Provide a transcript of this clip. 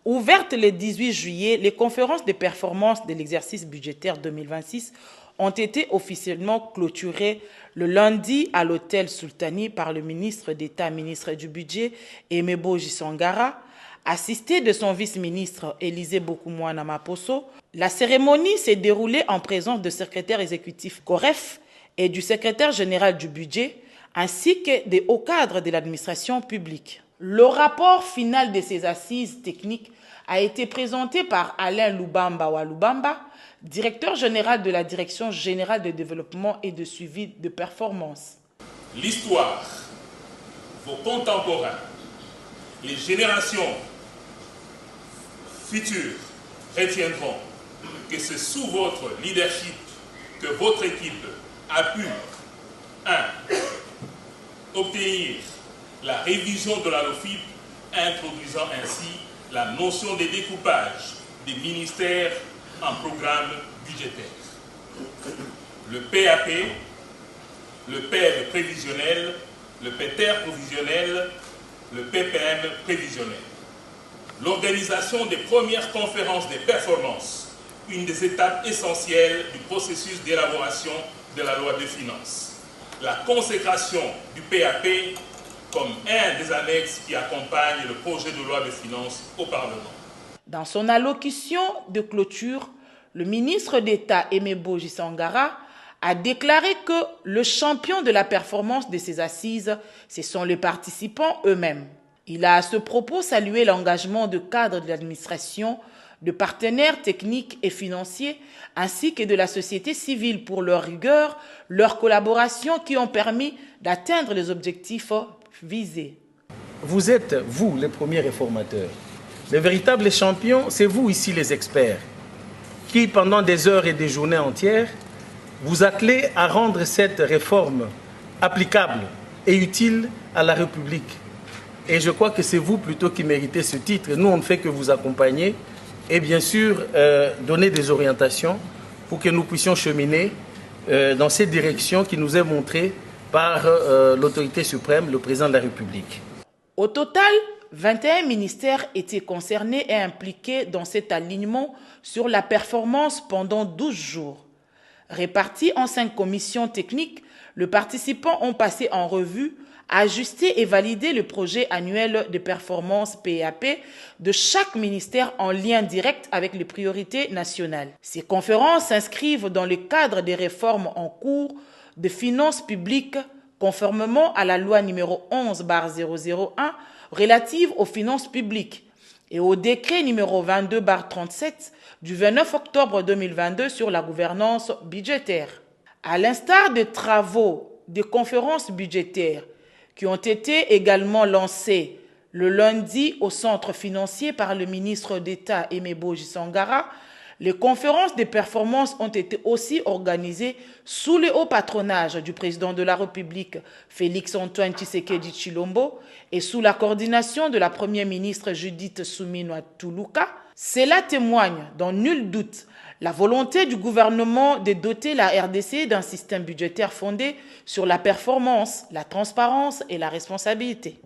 Ouvertes le 18 juillet, les conférences de performance de l'exercice budgétaire 2026 ont été officiellement clôturées le lundi à l'hôtel Sultani par le ministre d'État, ministre du Budget, Emeboji Sangara, assisté de son vice-ministre Élisée Bokoumouana Maposo. La cérémonie s'est déroulée en présence du secrétaire exécutif COREF et du secrétaire général du budget, ainsi que des hauts cadres de l'administration publique. Le rapport final de ces assises techniques a été présenté par Alain Lubamba Walubamba, directeur général de la Direction générale de développement et de suivi de performance. L'histoire, vos contemporains, les générations futures retiendront que c'est sous votre leadership que votre équipe a pu 1. Obtenir la révision de la LOFIP, introduisant ainsi la notion de découpage des ministères en programmes budgétaires. Le PAP, le PEV prévisionnel, le PETER provisionnel, le PPM prévisionnel. L'organisation des premières conférences des performances, une des étapes essentielles du processus d'élaboration de la loi de finances. La consécration du PAP comme un des annexes qui accompagne le projet de loi de finances au Parlement. Dans son allocution de clôture, le ministre d'État Emeboji Sangara a déclaré que le champion de la performance de ces assises, ce sont les participants eux-mêmes. Il a à ce propos salué l'engagement de cadres de l'administration, de partenaires techniques et financiers, ainsi que de la société civile pour leur rigueur, leur collaboration qui ont permis d'atteindre les objectifs visés. Vous êtes, vous, les premiers réformateurs. Les véritables champions, c'est vous ici les experts, qui pendant des heures et des journées entières, vous attelez à rendre cette réforme applicable et utile à la République. Et je crois que c'est vous plutôt qui méritez ce titre. Nous, on ne fait que vous accompagner et bien sûr donner des orientations pour que nous puissions cheminer dans cette direction qui nous est montrée par l'autorité suprême, le président de la République. Au total, 21 ministères étaient concernés et impliqués dans cet alignement sur la performance pendant 12 jours. Répartis en 5 commissions techniques, les participants ont passé en revue, ajusté et validé le projet annuel de performance PAP de chaque ministère en lien direct avec les priorités nationales. Ces conférences s'inscrivent dans le cadre des réformes en cours de finances publiques conformément à la loi numéro 11/001 relative aux finances publiques et au décret numéro 22/37 du 29 octobre 2022 sur la gouvernance budgétaire. À l'instar des travaux des conférences budgétaires qui ont été également lancés le lundi au centre financier par le ministre d'État Emeboji Sangara, les conférences de performance ont été aussi organisées sous le haut patronage du président de la République, Félix-Antoine Tshisekedi Tshilombo, et sous la coordination de la première ministre Judith Suminwa Tuluka. Cela témoigne, dans nul doute, la volonté du gouvernement de doter la RDC d'un système budgétaire fondé sur la performance, la transparence et la responsabilité.